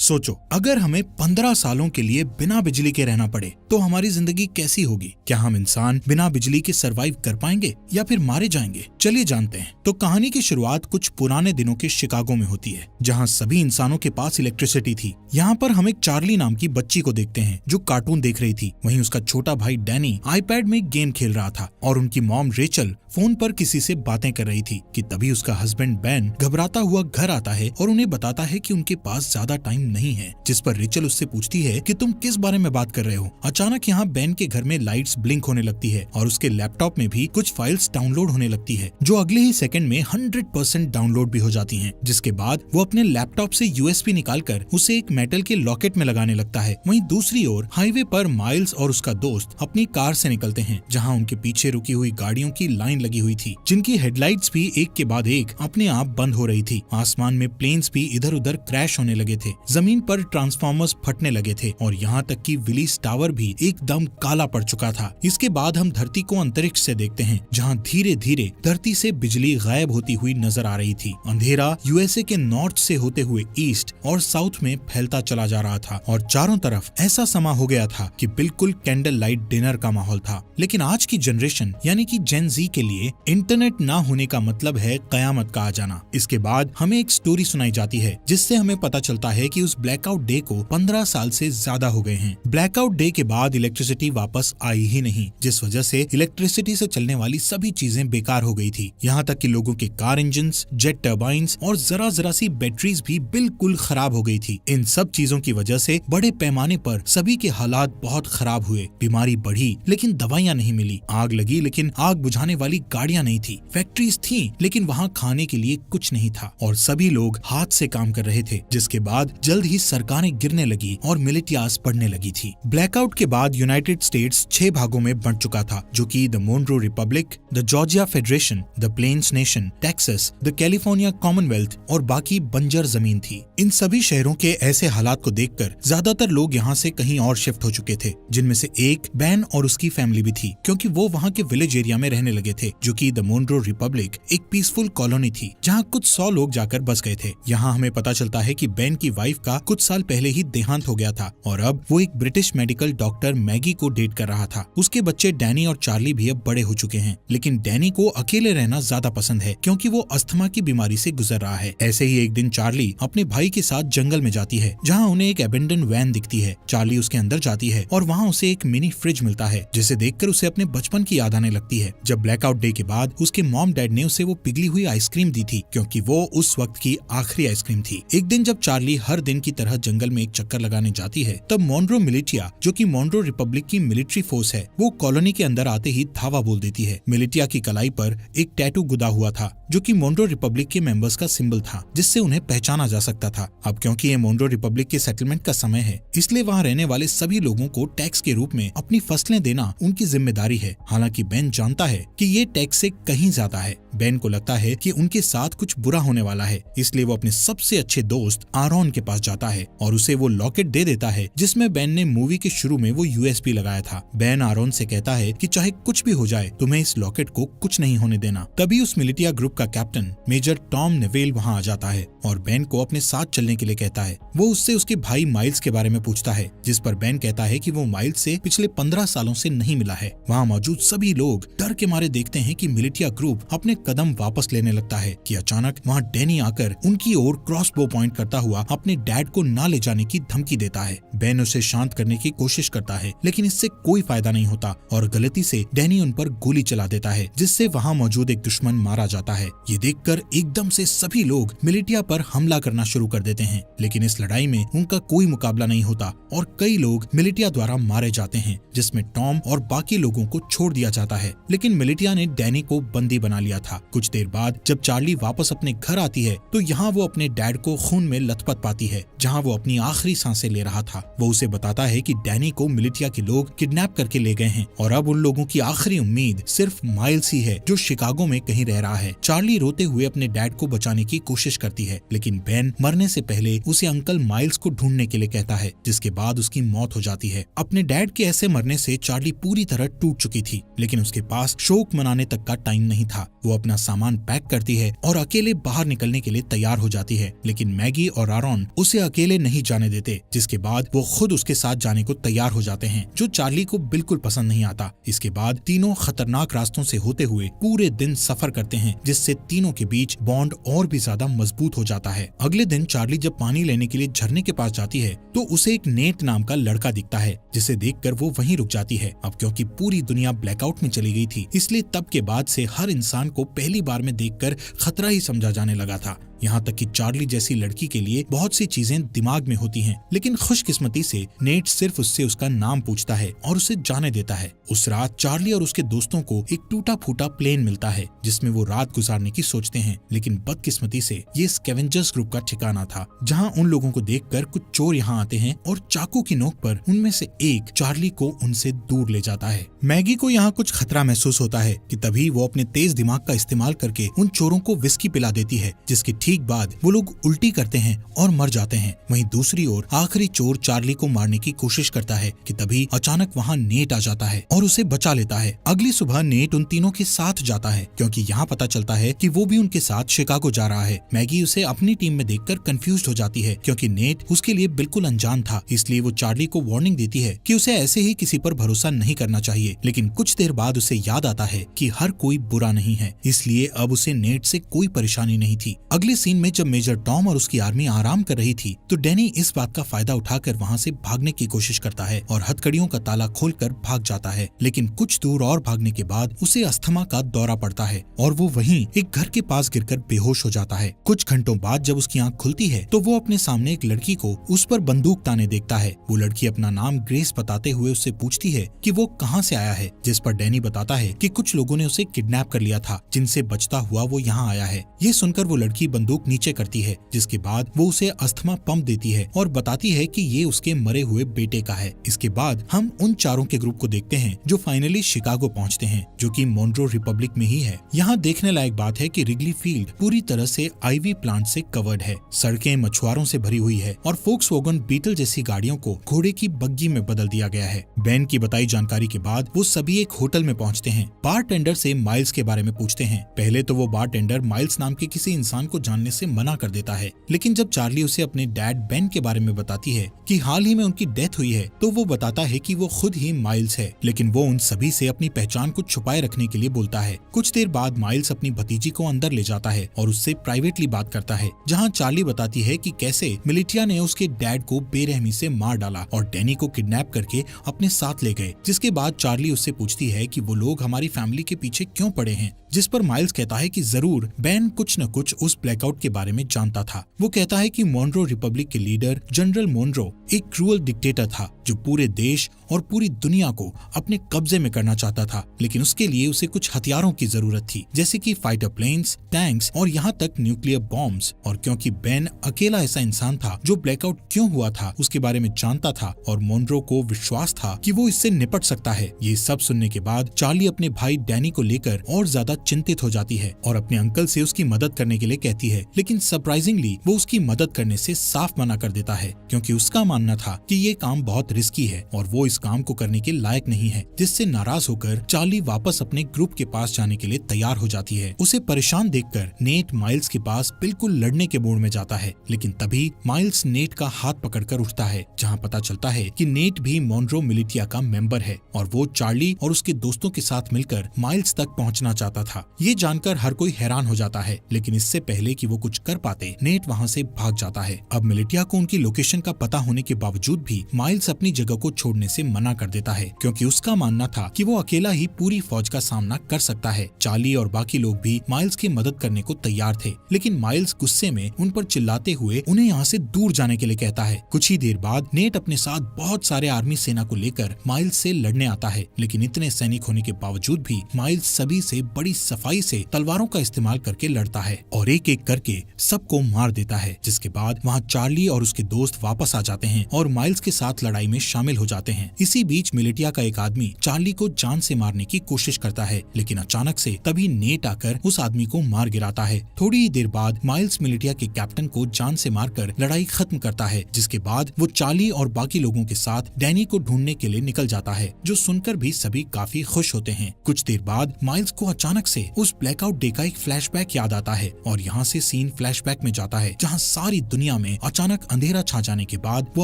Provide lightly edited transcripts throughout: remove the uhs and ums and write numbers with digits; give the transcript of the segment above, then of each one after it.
सोचो, अगर हमें 15 सालों के लिए बिना बिजली के रहना पड़े तो हमारी जिंदगी कैसी होगी। क्या हम इंसान बिना बिजली के सरवाइव कर पाएंगे या फिर मारे जाएंगे? चलिए जानते हैं। तो कहानी की शुरुआत कुछ पुराने दिनों के शिकागो में होती है, जहाँ सभी इंसानों के पास इलेक्ट्रिसिटी थी। यहाँ पर हम एक चार्ली नाम की बच्ची को देखते हैं जो कार्टून देख रही थी। वहीं उसका छोटा भाई डैनी आईपैड में गेम खेल रहा था और उनकी मॉम रेचल फोन पर किसी से बातें कर रही थी कि तभी उसका हस्बैंड बेन घबराता हुआ घर आता है और उन्हें बताता है कि उनके पास ज्यादा टाइम नहीं है। जिस पर रेचल उससे पूछती है कि तुम किस बारे में बात कर रहे हो। अचानक यहाँ बेन के घर में लाइट्स ब्लिंक होने लगती है और उसके लैपटॉप में भी कुछ फाइल्स डाउनलोड होने लगती है, जो अगले ही सेकंड में 100% डाउनलोड भी हो जाती हैं। जिसके बाद वो अपने लैपटॉप से यूएसबी निकालकर उसे एक मेटल के लॉकेट में लगाने लगता है। वहीं दूसरी ओर हाईवे पर माइल्स और उसका दोस्त अपनी कार से निकलते हैं, जहाँ उनके पीछे रुकी हुई गाड़ियों की लाइन लगी हुई थी, जिनकी हेडलाइट्स भी एक के बाद एक अपने आप बंद हो रही थी। आसमान में प्लेन्स भी इधर उधर क्रैश होने लगे थे, जमीन पर ट्रांसफार्मर्स फटने लगे थे और यहाँ तक कि विलीस टावर भी एकदम काला पड़ चुका था। इसके बाद हम धरती को अंतरिक्ष से देखते हैं, जहाँ धीरे धीरे धरती से बिजली गायब होती हुई नजर आ रही थी। अंधेरा यूएसए के नॉर्थ से होते हुए ईस्ट और साउथ में फैलता चला जा रहा था और चारों तरफ ऐसा समा हो गया था कि बिल्कुल कैंडल लाइट डिनर का माहौल था। लेकिन आज की जनरेशन यानी कि जेन जी के लिए इंटरनेट ना होने का मतलब है कयामत का आ जाना। इसके बाद हमें एक स्टोरी सुनाई जाती है, जिससे हमें पता चलता है कि उस ब्लैकआउट डे को 15 साल से ज्यादा हो गए हैं। ब्लैकआउट डे के बाद इलेक्ट्रिसिटी वापस आई ही नहीं, जिस वजह से इलेक्ट्रिसिटी से चलने वाली सभी चीजें बेकार हो गई थी। यहाँ तक कि लोगों के कार इंजन्स, जेट टर्बाइन्स और जरा सी बैटरीज भी बिल्कुल खराब हो गई थी। इन सब चीजों की वजह से बड़े पैमाने पर सभी के हालात बहुत खराब हुए। बीमारी बढ़ी लेकिन दवाइयाँ नहीं मिली, आग लगी लेकिन आग बुझाने वाली गाड़ियाँ नहीं थी, फैक्ट्रीज थी लेकिन वहाँ खाने के लिए कुछ नहीं था और सभी लोग हाथ से काम कर रहे थे। जिसके बाद जल्द ही सरकारें गिरने लगी और मिलिटियास बढ़ने लगी थी। ब्लैकआउट के बाद यूनाइटेड स्टेट्स 6 भागों में बंट चुका था, जो कि the Monroe republic, the Georgia federation, the plains nation, Texas, the California commonwealth और बाकी बंजर जमीन थी। इन सभी शहरों के ऐसे हालात को देखकर ज्यादातर लोग यहाँ से कहीं और शिफ्ट हो चुके थे, जिनमें से एक बैन और उसकी फैमिली भी थी, क्योंकि वो वहाँ के विलेज एरिया में रहने लगे थे, जो कि द मोनरो रिपब्लिक एक पीसफुल कॉलोनी थी, जहाँ कुछ 100 लोग जाकर बस गए थे। यहाँ हमें पता चलता है कि बेन की वाइफ का कुछ साल पहले ही देहांत हो गया था और अब वो एक ब्रिटिश मेडिकल डॉक्टर मैगी को डेट कर रहा था। उसके बच्चे डैनी और चार्ली भी अब बड़े हो चुके हैं, लेकिन डैनी को अकेले रहना ज्यादा पसंद है, क्योंकि वो अस्थमा की बीमारी से गुजर रहा है। ऐसे ही एक दिन चार्ली अपने भाई के साथ जंगल में जाती है, जहाँ उन्हें एक अबेंडन वैन दिखती है। चार्ली उसके अंदर जाती है और वहाँ उसे एक मिनी फ्रिज मिलता है, जिसे देखकर उसे अपने बचपन की याद आने लगती है, जब ब्लैकआउट डे के बाद उसके मॉम डैड ने उसे वो पिघली हुई आइसक्रीम दी थी, क्योंकि वो उस वक्त की आखिरी आइसक्रीम थी। एक दिन जब चार्ली हर दिन की तरह जंगल में एक चक्कर लगाने जाती है, तब मोनरो मिलिटिया, जो कि मोनरो रिपब्लिक की मिलिट्री फोर्स है, वो कॉलोनी के अंदर आते ही धावा बोल देती है। मिलिटिया की कलाई पर एक टैटू गुदा हुआ था, जो कि मोनरो रिपब्लिक के मेंबर्स का सिंबल था, जिससे उन्हें पहचाना जा सकता था। अब क्योंकि ये मोनरो रिपब्लिक के सेटलमेंट का समय है, इसलिए वहाँ रहने वाले सभी लोगों को टैक्स के रूप में अपनी फसलें देना उनकी जिम्मेदारी है। हालांकि बेन जानता है कि ये टैक्स से कहीं ज्यादा है। बेन को लगता है कि उनके साथ कुछ बुरा होने वाला है, इसलिए वो अपने सबसे अच्छे दोस्त आरोन के पास जाता है और उसे वो लॉकेट दे देता है, जिसमें बेन ने मूवी के शुरू में वो यूएसबी लगाया था। बेन आरोन से कहता है कि चाहे कुछ भी हो जाए, तुम्हें इस लॉकेट को कुछ नहीं होने देना। तभी उस मिलिटिया ग्रुप का कैप्टन मेजर टॉम नेवेल वहाँ आ जाता है और बेन को अपने साथ चलने के लिए कहता है। वो उससे उसके भाई माइल्स के बारे में पूछता है, जिस पर बेन कहता है कि वो माइल्स से पिछले 15 सालों से नहीं मिला है। वहाँ मौजूद सभी लोग डर के मारे देखते हैं कि मिलिटिया ग्रुप अपने कदम वापस लेने लगता है कि अचानक वहाँ डैनी आकर उनकी ओर क्रॉसबो पॉइंट करता हुआ अपने डैड को ना ले जाने की धमकी देता है। बेन उसे शांत करने की कोशिश करता है, लेकिन इससे कोई फायदा नहीं होता और गलती से डैनी उन पर गोली चला देता है, जिससे वहाँ मौजूद एक दुश्मन मारा जाता है। ये देखकर एकदम से सभी लोग मिलिटिया पर हमला करना शुरू कर देते हैं, लेकिन इस लड़ाई में उनका कोई मुकाबला नहीं होता और कई लोग मिलिटिया द्वारा मारे जाते हैं, जिसमें टॉम और बाकी लोगों को छोड़ दिया जाता है। लेकिन मिलिटिया ने डैनी को बंदी बना लिया था। कुछ देर बाद जब चार्ली वापस अपने घर आती है, तो यहाँ वो अपने डैड को खून में लथपथ पाती है, जहाँ वो अपनी आखिरी सांसें ले रहा था। वो उसे बताता है कि डैनी को मिलिटिया के लोग किडनैप करके ले गए हैं और अब उन लोगों की आखिरी उम्मीद सिर्फ माइल्स ही है, जो शिकागो में कहीं रह रहा है। चार्ली रोते हुए अपने डैड को बचाने की कोशिश करती है, लेकिन बेन मरने से पहले उसे अंकल माइल्स को ढूंढने के लिए कहता है, जिसके बाद उसकी मौत हो जाती है। अपने डैड के ऐसे मरने से चार्ली पूरी तरह टूट चुकी थी, लेकिन उसके पास शोक मनाने तक का टाइम नहीं था। वो अपना सामान पैक करती है और अकेले बाहर निकलने के लिए तैयार हो जाती है, लेकिन मैगी और आरोन उसे उसे अकेले नहीं जाने देते, जिसके बाद वो खुद उसके साथ जाने को तैयार हो जाते हैं, जो चार्ली को बिल्कुल पसंद नहीं आता। इसके बाद तीनों खतरनाक रास्तों से होते हुए पूरे दिन सफर करते हैं, जिससे तीनों के बीच बॉन्ड और भी ज्यादा मजबूत हो जाता है। अगले दिन चार्ली जब पानी लेने के लिए झरने के पास जाती है तो उसे एक नेट नाम का लड़का दिखता है, जिसे देखकर वो वहीं रुक जाती है। अब क्योंकि पूरी दुनिया ब्लैकआउट में चली गई थी, इसलिए तब के बाद से हर इंसान को पहली बार में देखकर खतरा ही समझा जाने लगा था। यहाँ तक कि चार्ली जैसी लड़की के लिए बहुत सी चीजें दिमाग में होती हैं, लेकिन खुशकिस्मती से नेट सिर्फ उससे उसका नाम पूछता है और उसे जाने देता है। उस रात चार्ली और उसके दोस्तों को एक टूटा फूटा प्लेन मिलता है, जिसमें वो रात गुजारने की सोचते हैं, लेकिन बदकिस्मती से ये स्कैवेंजर्स ग्रुप का ठिकाना था, जहाँ उन लोगों को देखकर कुछ चोर यहाँ आते हैं और चाकू की नोक पर उनमें से एक चार्ली को उनसे दूर ले जाता है। मैगी को यहाँ कुछ खतरा महसूस होता है कि तभी वो अपने तेज दिमाग का इस्तेमाल करके उन चोरों को विस्की पिला देती है, जिसके ठीक बाद वो लोग उल्टी करते हैं और मर जाते हैं। वहीं दूसरी ओर आखिरी चोर चार्ली को मारने की कोशिश करता है कि तभी अचानक वहाँ नेट आ जाता है और उसे बचा लेता है। अगली सुबह नेट उन तीनों के साथ जाता है, क्योंकि यहाँ पता चलता है कि वो भी उनके साथ शिकागो जा रहा है। मैगी उसे अपनी टीम में देखकर कंफ्यूज हो जाती है, क्योंकि नेट उसके लिए बिल्कुल अनजान था। इसलिए वो चार्ली को वार्निंग देती है कि उसे ऐसे ही किसी पर भरोसा नहीं करना चाहिए, लेकिन कुछ देर बाद उसे याद आता है कि हर कोई बुरा नहीं है, इसलिए अब उसे नेट से कोई परेशानी नहीं थी। अगले सीन में जब मेजर टॉम और उसकी आर्मी आराम कर रही थी तो डैनी इस बात का फायदा उठाकर वहाँ से भागने की कोशिश करता है और हथकड़ियों का ताला खोलकर भाग जाता है, लेकिन कुछ दूर और भागने के बाद उसे अस्थमा का दौरा पड़ता है और वो वहीं एक घर के पास गिरकर बेहोश हो जाता है। कुछ घंटों बाद जब उसकी आंख खुलती है तो वो अपने सामने एक लड़की को उस पर बंदूक ताने देखता है। वो लड़की अपना नाम ग्रेस बताते हुए उससे पूछती है कि वो कहाँ से आया है, जिस पर डैनी बताता है कि कुछ लोगों ने उसे किडनैप कर लिया था, जिनसे बचता हुआ वो यहाँ आया है। ये सुनकर वो लड़की बंदूक नीचे करती है, जिसके बाद वो उसे अस्थमा पंप देती है और बताती है कि ये उसके मरे हुए बेटे का है। इसके बाद हम उन चारों के ग्रुप को देखते हैं जो फाइनली शिकागो पहुंचते हैं, जो कि मोनरो रिपब्लिक में ही है। यहाँ देखने लायक बात है कि रिगली फील्ड पूरी तरह से आईवी प्लांट से कवर्ड है, सड़कें मछुआरों से भरी हुई है और फोक्सवैगन बीटल जैसी गाड़ियों को घोड़े की बग्गी में बदल दिया गया है। बेन की बताई जानकारी के बाद वो सभी एक होटल में पहुंचते हैं। बारटेंडर से माइल्स के बारे में पूछते हैं। पहले तो वो बारटेंडर माइल्स नाम के किसी इंसान को जानने से मना कर देता है, लेकिन जब चार्ली उसे अपने डैड बेन के बारे में बताती है कि हाल ही में उनकी डेथ हुई है, तो वो बताता है कि वो खुद ही माइल्स है, लेकिन वो उन सभी से अपनी पहचान को छुपाए रखने के लिए बोलता है। कुछ देर बाद माइल्स अपनी भतीजी को अंदर ले जाता है और उससे प्राइवेटली बात करता है, जहाँ चार्ली बताती है कि कैसे मिलिटिया ने उसके डैड को बेरहमी से मार डाला और डैनी को किडनैप करके अपने साथ ले गए। जिसके बाद चार्ली उससे पूछती है कि वो लोग हमारी फैमिली के पीछे क्यों पड़े हैं, जिस पर माइल्स कहता है कि जरूर बेन कुछ न कुछ उस ब्लैकआउट के बारे में जानता था। वो कहता है कि मोनरो रिपब्लिक के लीडर जनरल मोनरो एक क्रूअल डिक्टेटर था, जो पूरे देश और पूरी दुनिया को अपने कब्जे में करना चाहता था, लेकिन उसके लिए उसे कुछ हथियारों की जरूरत थी, जैसे कि फाइटर प्लेन्स, टैंक्स और यहाँ तक न्यूक्लियर बॉम्ब्स। और क्योंकि बेन अकेला ऐसा इंसान था जो ब्लैकआउट क्यों हुआ था उसके बारे में जानता था और मोनरो को विश्वास था कि वो इससे निपट सकता है। ये सब सुनने के बाद चार्ली अपने भाई डैनी को लेकर और ज्यादा चिंतित हो जाती है और अपने अंकल से उसकी मदद करने के लिए कहती है, लेकिन सरप्राइजिंगली वो उसकी मदद करने से साफ मना कर देता है, क्योंकि उसका मानना था कि ये काम बहुत रिस्की है और वो इस काम को करने के लायक नहीं है। जिससे नाराज होकर चार्ली वापस अपने ग्रुप के पास जाने के लिए तैयार हो जाती है। उसे परेशान देखकर नेट माइल्स के पास बिल्कुल लड़ने के मूड में जाता है, लेकिन तभी माइल्स नेट का हाथ पकड़कर उठता है, जहाँ पता चलता है कि नेट भी मोनरो मिलिटिया का मेंबर है और वो चार्ली और उसके दोस्तों के साथ मिलकर माइल्स तक पहुँचना चाहता था। ये जानकर हर कोई हैरान हो जाता है, लेकिन इससे पहले कि वो कुछ कर पाते नेट वहाँ से भाग जाता है। अब मिलिटिया को उनकी लोकेशन का पता होने के बावजूद भी माइल्स अपनी जगह को छोड़ने से मना कर देता है, क्योंकि उसका मानना था कि वो अकेला ही पूरी फौज का सामना कर सकता है। चार्ली और बाकी लोग भी माइल्स की मदद करने को तैयार थे, लेकिन माइल्स गुस्से में उन पर चिल्लाते हुए उन्हें यहाँ से दूर जाने के लिए कहता है। कुछ ही देर बाद नेट अपने साथ बहुत सारे आर्मी सेना को लेकर माइल्स से लड़ने आता है, लेकिन इतने सैनिक होने के बावजूद भी माइल्स सभी से बड़ी सफाई से तलवारों का इस्तेमाल करके लड़ता है और एक एक करके सबको मार देता है। जिसके बाद वहाँ चार्ली और उसके दोस्त वापस आ जाते हैं और माइल्स के साथ लड़ाई में शामिल हो जाते हैं। इसी बीच मिलिटिया का एक आदमी चार्ली को जान से मारने की कोशिश करता है, लेकिन अचानक से तभी नेट आकर उस आदमी को मार गिराता है। थोड़ी ही देर बाद माइल्स मिलिटिया के कैप्टन को जान से मारकर लड़ाई खत्म करता है, जिसके बाद वो चार्ली और बाकी लोगों के साथ डैनी को ढूंढने के लिए निकल जाता है, जो सुनकर भी सभी काफी खुश होते हैं। कुछ देर बाद माइल्स को अचानक से उस ब्लैकआउट डे का एक फ्लैशबैक याद आता है और यहाँ से सीन फ्लैशबैक में जाता है जहाँ सारी दुनिया में अचानक अंधेरा छा जाने के बाद वो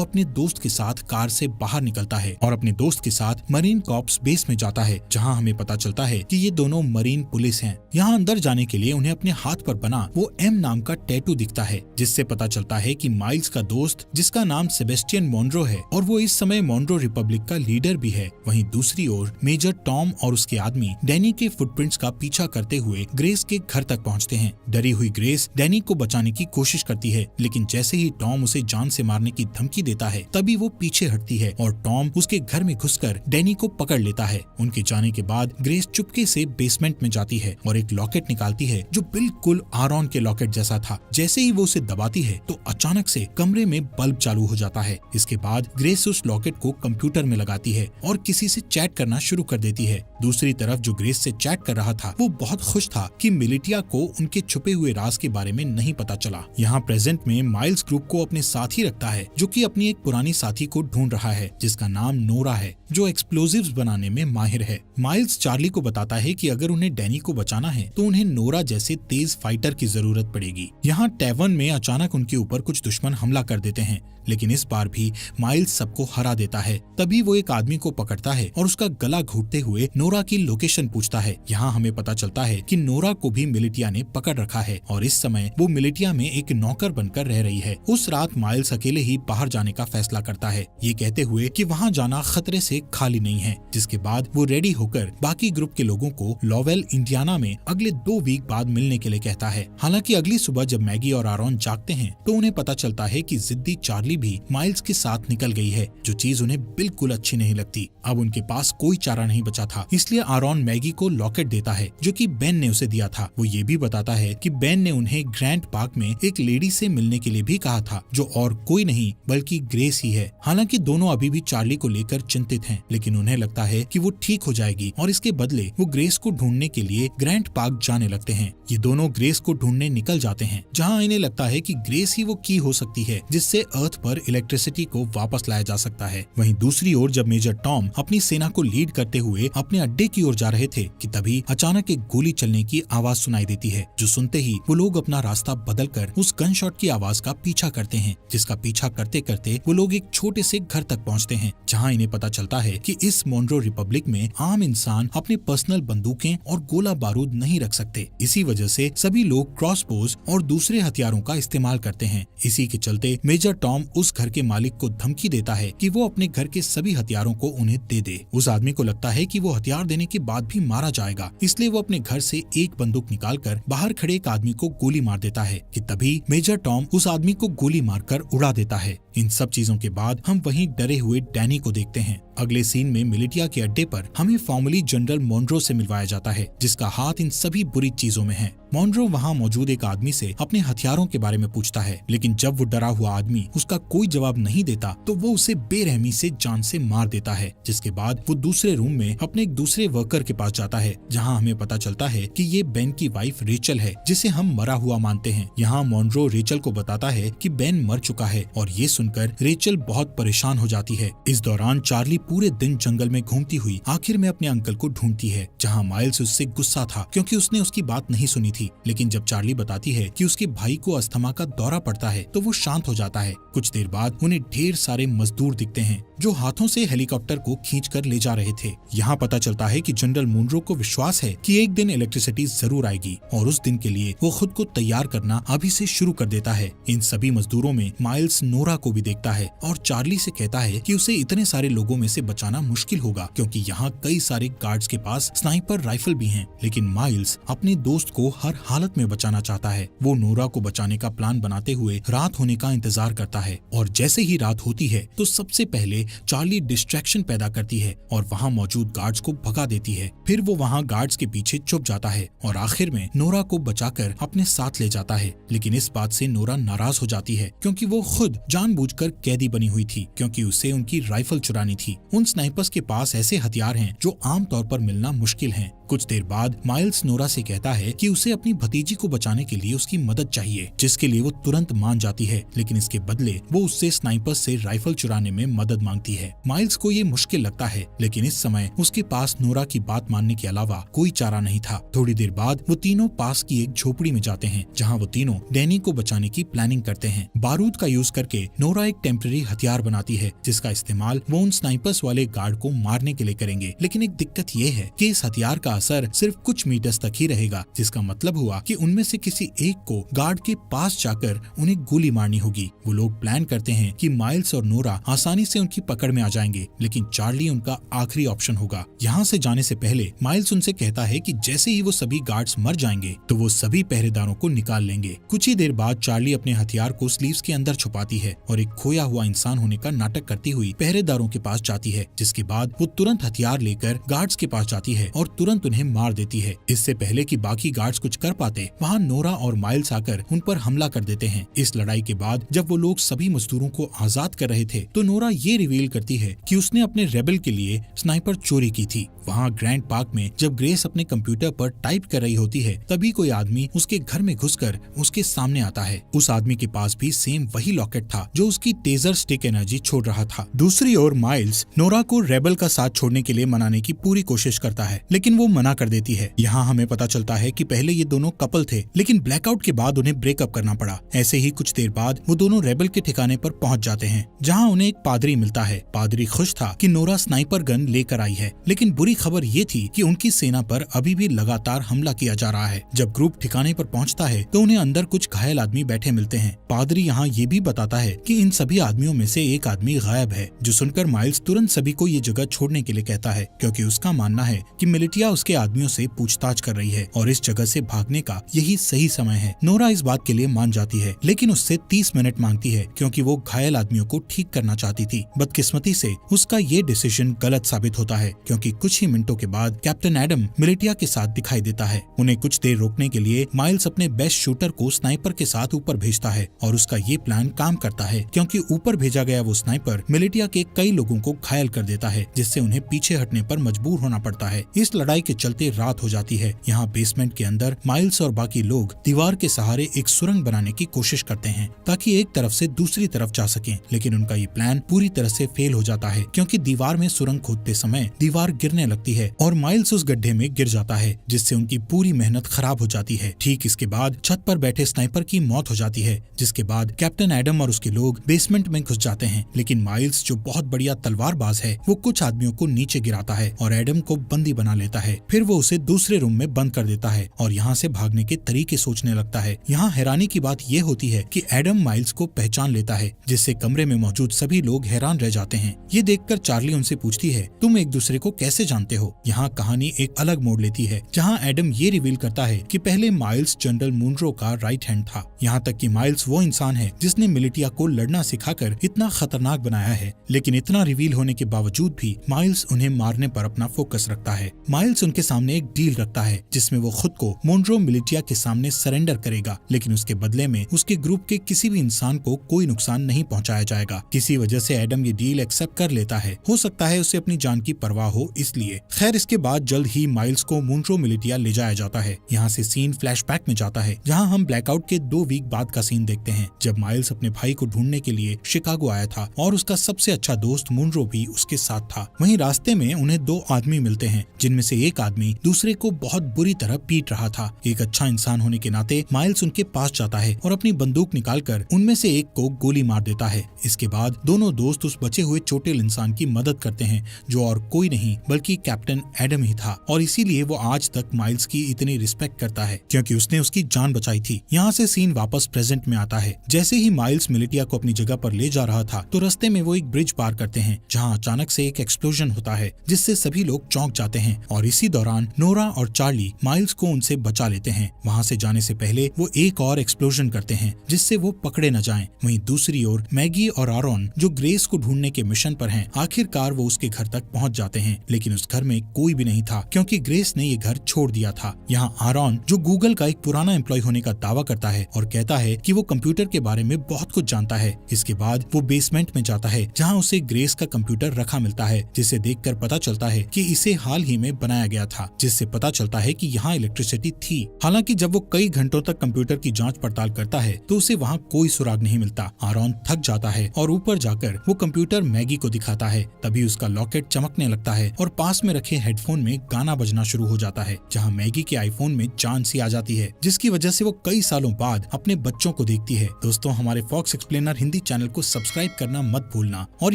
अपने दोस्त के साथ कार से बाहर निकलता है और अपने दोस्त के साथ मरीन कॉर्प्स बेस में जाता है, जहाँ हमें पता चलता है कि ये दोनों मरीन पुलिस हैं। यहाँ अंदर जाने के लिए उन्हें अपने हाथ पर बना वो एम नाम का टैटू दिखता है, जिससे पता चलता है कि माइल्स का दोस्त, जिसका नाम सेबेस्टियन मॉन्रो है और वो इस समय मॉन्रो रिपब्लिक का लीडर भी है। वहीं दूसरी ओर मेजर टॉम और उसके आदमी डैनी के फुटप्रिंट्स का पीछा करते हुए ग्रेस के घर तक पहुँचते हैं। डरी हुई ग्रेस डैनी को बचाने की कोशिश करती है, लेकिन जैसे ही टॉम उसे जान से मारने की धमकी देता है तभी वो पीछे हटती है और टॉम उसके घर में घुसकर डैनी को पकड़ लेता है। उनके जाने के बाद ग्रेस चुपके से बेसमेंट में जाती है और एक लॉकेट निकालती है जो बिल्कुल आरॉन के लॉकेट जैसा था। जैसे ही वो उसे दबाती है तो अचानक से कमरे में बल्ब चालू हो जाता है। इसके बाद ग्रेस उस लॉकेट को कंप्यूटर में लगाती है और किसी से चैट करना शुरू कर देती है। दूसरी तरफ जो ग्रेस से चैट कर रहा था वो बहुत खुश था कि मिलिटिया को उनके छुपे हुए राज के बारे में नहीं पता चला। यहाँ प्रेजेंट में माइल्स ग्रुप को अपने साथ ही रखता है, जो कि अपनी एक पुरानी साथी को ढूंढ रहा है जिसका नाम नोरा है, जो एक्सप्लोजिव्स बनाने में माहिर है। माइल्स चार्ली को बताता है कि अगर उन्हें डैनी को बचाना है तो उन्हें नोरा जैसे तेज फाइटर की जरूरत पड़ेगी। यहाँ टैवर्न में अचानक उनके ऊपर कुछ दुश्मन हमला कर देते हैं, लेकिन इस बार भी माइल्स सबको हरा देता है। तभी वो एक आदमी को पकड़ता है और उसका गला घोटते हुए नोरा की लोकेशन पूछता है। यहाँ हमें पता चलता है कि नोरा को भी मिलिटिया ने पकड़ रखा है और इस समय वो मिलिटिया में एक नौकर बनकर रह रही है। उस रात माइल्स अकेले ही बाहर जाने का फैसला करता है, ये कहते हुए कि वहाँ जाना खतरे से खाली नहीं है। जिसके बाद वो रेडी होकर बाकी ग्रुप के लोगों को लॉवेल इंडियाना में अगले 2 वीक बाद मिलने के लिए कहता है। हालांकि अगली सुबह जब मैगी और आरॉन जागते हैं तो उन्हें पता चलता है कि जिद्दी चार्ली भी माइल्स के साथ निकल गई है, जो चीज उन्हें बिल्कुल अच्छी नहीं लगती। अब उनके पास कोई चारा नहीं बचा था, इसलिए आरॉन मैगी को लॉकेट देता है जो कि बेन ने उसे दिया था। वो ये भी बताता है कि बेन ने उन्हें ग्रैंड पार्क में एक लेडी से मिलने के लिए भी कहा था, जो और कोई नहीं बल्कि ग्रेस ही है। हालांकि दोनों अभी भी चार्ली को लेकर चिंतित हैं, लेकिन उन्हें लगता है कि वो ठीक हो जाएगी और इसके बदले वो ग्रेस को ढूंढने के लिए ग्रैंड पार्क जाने लगते हैं। ये दोनों ग्रेस को ढूंढने निकल जाते हैं, जहाँ इन्हें लगता है कि ग्रेस ही वो की हो सकती है जिससे अर्थ पर इलेक्ट्रिसिटी को वापस लाया जा सकता है। वहीं दूसरी ओर जब मेजर टॉम अपनी सेना को लीड करते हुए अपने अड्डे की ओर जा रहे थे कि तभी अचानक एक गोली चलने की आवाज सुनाई देती है, जो सुनते ही वो लोग अपना रास्ता बदलकर उस गन शॉट की आवाज का पीछा करते हैं, जिसका पीछा करते करते वो लोग एक छोटे से घर तक पहुंचते हैं, जहां इन्हें पता चलता है कि इस मॉन्रो रिपब्लिक में आम इंसान अपने पर्सनल बंदूकें और गोला बारूद नहीं रख सकते। इसी वजह से सभी लोग क्रॉसबोज और दूसरे हथियारों का इस्तेमाल करते हैं। इसी के चलते मेजर टॉम उस घर के मालिक को धमकी देता है कि वो अपने घर के सभी हथियारों को उन्हें दे दे। उस आदमी को लगता है कि वो हथियार देने के बाद भी मारा जाएगा, इसलिए वो अपने घर से एक बंदूक निकालकर बाहर खड़े एक आदमी को गोली मार देता है कि तभी मेजर टॉम उस आदमी को गोली मारकर उड़ा देता है। इन सब चीजों के बाद हम वहीं डरे हुए डैनी को देखते हैं। अगले सीन में मिलिटिया के अड्डे पर हमें फॉर्मली जनरल मॉन्रो से मिलवाया जाता है, जिसका हाथ इन सभी बुरी चीजों में है। मॉन्रो वहाँ मौजूद एक आदमी से अपने हथियारों के बारे में पूछता है, लेकिन जब वो डरा हुआ आदमी उसका कोई जवाब नहीं देता तो वो उसे बेरहमी से जान से मार देता है। जिसके बाद वो दूसरे रूम में अपने एक दूसरे वर्कर के पास जाता है, जहाँ हमें पता चलता है कि ये बेन की वाइफ रेचल है, जिसे हम मरा हुआ मानते हैं। यहाँ मॉन्रो रेचल को बताता है कि बेन मर चुका है और ये सुनकर रेचल बहुत परेशान हो जाती है। इस दौरान चार्ली पूरे दिन जंगल में घूमती हुई आखिर में अपने अंकल को ढूंढती है, जहाँ माइल्स उससे गुस्सा था क्योंकि उसने उसकी बात नहीं सुनी थी। लेकिन जब चार्ली बताती है कि उसके भाई को अस्थमा का दौरा पड़ता है तो वो शांत हो जाता है। कुछ देर बाद उन्हें ढेर सारे मजदूर दिखते हैं जो हाथों से हेलीकॉप्टर को खींचकर ले जा रहे थे। यहाँ पता चलता है कि जनरल मॉन्रो को विश्वास है कि एक दिन इलेक्ट्रिसिटी जरूर आएगी और उस दिन के लिए वो खुद को तैयार करना अभी से शुरू कर देता है। इन सभी मजदूरों में माइल्स नोरा को भी देखता है और चार्ली से कहता है कि उसे इतने सारे लोगों में से बचाना मुश्किल होगा, क्योंकि यहाँ कई सारे गार्ड्स के पास स्नाइपर राइफल भी हैं। लेकिन माइल्स अपने दोस्त को हर हालत में बचाना चाहता है। वो नोरा को बचाने का प्लान बनाते हुए रात होने का इंतजार करता है और जैसे ही रात होती है तो सबसे पहले चार्ली डिस्ट्रैक्शन पैदा करती है और वहाँ मौजूद गार्ड्स को भगा देती है। फिर वो वहाँ गार्ड्स के पीछे छुप जाता है और आखिर में नोरा को बचाकर अपने साथ ले जाता है। लेकिन इस बात से नोरा नाराज हो जाती है क्योंकि वो खुद जानबूझकर कैदी बनी हुई थी, क्योंकि उसे उनकी राइफल चुरानी थी। उन स्नाइपर्स के पास ऐसे हथियार हैं जो आमतौर पर मिलना मुश्किल हैं। कुछ देर बाद माइल्स नोरा से कहता है कि उसे अपनी भतीजी को बचाने के लिए उसकी मदद चाहिए, जिसके लिए वो तुरंत मान जाती है, लेकिन इसके बदले वो उससे स्नाइपर से राइफल चुराने में मदद मांगती है। माइल्स को ये मुश्किल लगता है, लेकिन इस समय उसके पास नोरा की बात मानने के अलावा कोई चारा नहीं था। थोड़ी देर बाद वो तीनों पास की एक झोपड़ी में जाते हैं, जहाँ वो तीनों डैनी को बचाने की प्लानिंग करते हैं। बारूद का यूज करके नोरा एक टेम्पररी हथियार बनाती है, जिसका इस्तेमाल वो उन स्नाइपर्स वाले गार्ड को मारने के लिए करेंगे। लेकिन एक दिक्कत ये है कि इस हथियार का असर सिर्फ कुछ मीटर्स तक ही रहेगा, जिसका मतलब हुआ कि उनमें से किसी एक को गार्ड के पास जाकर उन्हें गोली मारनी होगी। वो लोग प्लान करते हैं कि माइल्स और नोरा आसानी से उनकी पकड़ में आ जाएंगे, लेकिन चार्ली उनका आखिरी ऑप्शन होगा। यहाँ से जाने से पहले माइल्स उनसे कहता है कि जैसे ही वो सभी गार्ड्स मर जाएंगे तो वो सभी पहरेदारों को निकाल लेंगे। कुछ ही देर बाद चार्ली अपने हथियार को स्लीव्स के अंदर छुपाती है और एक खोया हुआ इंसान होने का नाटक करती हुई पहरेदारों के पास जाती है, जिसके बाद वो तुरंत हथियार लेकर गार्ड्स के पास जाती है और तुरंत उन्हें मार देती है। इससे पहले कि बाकी गार्ड्स कुछ कर पाते, वहाँ नोरा और माइल्स आकर उन पर हमला कर देते हैं। इस लड़ाई के बाद जब वो लोग सभी मजदूरों को आजाद कर रहे थे तो नोरा ये रिवील करती है कि उसने अपने रेबल के लिए स्नाइपर चोरी की थी। वहाँ ग्रैंड पार्क में जब ग्रेस अपने कंप्यूटर पर टाइप कर रही होती है, तभी कोई आदमी उसके घर में घुसकर उसके सामने आता है। उस आदमी के पास भी सेम वही लॉकेट था जो उसकी टेजर स्टिक एनर्जी छोड़ रहा था। दूसरी ओर माइल्स नोरा को रेबल का साथ छोड़ने के लिए मनाने की पूरी कोशिश करता है, लेकिन वो मना कर देती है। यहाँ हमें पता चलता है कि पहले ये दोनों कपल थे, लेकिन ब्लैकआउट के बाद उन्हें ब्रेकअप करना पड़ा। ऐसे ही कुछ देर बाद वो दोनों रेबल के ठिकाने पर पहुँच जाते हैं, जहाँ उन्हें एक पादरी मिलता है। पादरी खुश था कि नोरा स्नाइपर गन लेकर आई है, लेकिन बुरी खबर ये थी कि उनकी सेना पर अभी भी लगातार हमला किया जा रहा है। जब ग्रुप ठिकाने पर पहुंचता है तो उन्हें अंदर कुछ घायल आदमी बैठे मिलते हैं। पादरी यहाँ ये भी बताता है कि इन सभी आदमियों में से एक आदमी गायब है, जो सुनकर माइल्स तुरंत सभी को ये जगह छोड़ने के लिए कहता है, क्योंकि उसका मानना है कि मिलिटिया उसके आदमियों से पूछताछ कर रही है और इस जगह से भागने का यही सही समय है। नोरा इस बात के लिए मान जाती है, लेकिन उससे 30 मिनट मांगती है, क्योंकि वो घायल आदमियों को ठीक करना चाहती थी। बदकिस्मती से उसका ये डिसीजन गलत साबित होता है, क्योंकि कुछ ही मिनटों के बाद कैप्टन एडम मिलिटिया के साथ दिखाई देता है। उन्हें कुछ देर रोकने के लिए माइल्स अपने बेस्ट शूटर को स्नाइपर के साथ ऊपर भेजता है और उसका ये प्लान काम करता है, क्योंकि ऊपर भेजा गया वो स्नाइपर मिलिटिया के कई लोगों को घायल कर देता है, जिससे उन्हें पीछे हटने पर मजबूर होना पड़ता है। इस लड़ाई के चलते रात हो जाती है। यहाँ बेसमेंट के अंदर माइल्स और बाकी लोग दीवार के सहारे एक सुरंग बनाने की कोशिश करते हैं ताकि एक तरफ से दूसरी तरफ जा सकें, लेकिन उनका ये प्लान पूरी तरह से फेल हो जाता है, क्योंकि दीवार में सुरंग खोदते समय दीवार गिरने लगती है और माइल्स उस गड्ढे में गिर जाता है, जिससे उनकी पूरी मेहनत खराब हो जाती है। ठीक इसके बाद छत पर बैठे स्नाइपर की मौत हो जाती है, जिसके बाद कैप्टन एडम और उसके लोग बेसमेंट में घुस जाते हैं। लेकिन माइल्स, जो बहुत बढ़िया तलवारबाज है, वो कुछ आदमियों को नीचे गिराता है और एडम को बंदी बना लेता है। फिर वो उसे दूसरे रूम में बंद कर देता है और यहाँ से भागने के तरीके सोचने लगता है। यहाँ हैरानी की बात ये होती है कि एडम माइल्स को पहचान लेता है, जिससे कमरे में मौजूद सभी लोग हैरान रह जाते हैं। ये देखकर चार्ली उनसे पूछती है, तुम एक दूसरे को कैसे जानते हो? यहाँ कहानी एक अलग मोड़ लेती है, जहाँ एडम ये रिवील करता है कि पहले माइल्स जनरल मुनरो का राइट हैंड था। यहाँ तक कि माइल्स वो इंसान है जिसने मिलिटिया को लड़ना सिखाकर इतना खतरनाक बनाया है। लेकिन इतना रिवील होने के बावजूद भी माइल्स उन्हें मारने पर अपना फोकस रखता है। माइल्स उनके सामने एक डील रखता है, जिसमें वो खुद को मुनरो मिलिटिया के सामने सरेंडर करेगा, लेकिन उसके बदले में उसके ग्रुप के किसी भी इंसान को कोई नुकसान नहीं पहुँचाया जाएगा। किसी वजह से एडम ये डील एक्सेप्ट कर लेता है। हो सकता है उसे अपनी जान की परवाह हो इसलिए। खैर, इसके बाद जल्द ही माइल्स को मुनरो मिलिटिया ले जाया जाता है। यहाँ से सीन फ्लैशबैक में जाता है, जहाँ हम ब्लैकआउट के 2 वीक बाद का सीन देखते हैं, जब माइल्स अपने भाई को ढूंढने के लिए शिकागो आया था और उसका सबसे अच्छा दोस्त मुनरो भी उसके साथ था। वहीं रास्ते में उन्हें 2 आदमी मिलते हैं, जिनमें से एक आदमी दूसरे को बहुत बुरी तरह पीट रहा था। एक अच्छा इंसान होने के नाते माइल्स उनके पास जाता है और अपनी बंदूक निकालकर उनमें से एक को गोली मार देता है। इसके बाद दोनों दोस्त उस बचे हुए चोटिल इंसान की मदद करते हैं, जो और कोई नहीं बल्कि कैप्टन एडम ही था, और इसीलिए वो आज तक माइल्स की इतनी रिस्पेक्ट करता है, क्योंकि उसने उसकी जान बचाई थी। यहाँ से सीन वापस प्रेजेंट में आता है। जैसे ही माइल्स मिलिटिया को अपनी जगह पर ले जा रहा था तो रास्ते में वो एक ब्रिज पार करते हैं, जहाँ अचानक से एक एक्सप्लोजन होता है, जिससे सभी लोग चौंक जाते हैं। और इसी दौरान नोरा और चार्ली माइल्स को उनसे बचा लेते हैं। वहाँ से जाने से पहले वो एक और एक्सप्लोजन करते हैं, जिससे वो पकड़े न जाएं। वहीं दूसरी ओर मैगी और आरोन, जो ग्रेस को ढूंढने के मिशन पर हैं, आखिरकार वो उसके घर तक पहुँच जाते हैं, लेकिन उस घर में कोई भी नहीं था, क्योंकि ग्रेस ने ये घर छोड़ दिया था। यहाँ आरोन, जो गूगल का एक पुराना एम्प्लॉय होने का दावा करता है और कहता है कि वो कंप्यूटर के बारे में बहुत कुछ जानता है। इसके बाद वो बेसमेंट में जाता है, जहाँ उसे ग्रेस का कंप्यूटर रखा मिलता है, जिसे देखकर पता चलता है कि इसे हाल ही में बनाया गया गया था, जिससे पता चलता है कि यहाँ इलेक्ट्रिसिटी थी। हालांकि जब वो कई घंटों तक कंप्यूटर की जांच पड़ताल करता है तो उसे वहाँ कोई सुराग नहीं मिलता। आरॉन थक जाता है और ऊपर जाकर वो कंप्यूटर मैगी को दिखाता है। तभी उसका लॉकेट चमकने लगता है और पास में रखे हेडफोन में गाना बजना शुरू हो जाता है, जहाँ मैगी के आईफोन में जान सी आ जाती है, जिसकी वजह से वो कई सालों बाद अपने बच्चों को देखती है। दोस्तों, हमारे फॉक्स एक्सप्लेनर हिंदी चैनल को सब्सक्राइब करना मत भूलना। और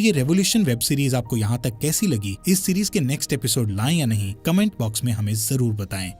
ये रेवोल्यूशन वेब सीरीज आपको यहाँ तक कैसी लगी, इस सीरीज के नेक्स्ट एपिसोड लाएं या नहीं, कमेंट बॉक्स में हमें जरूर बताएं।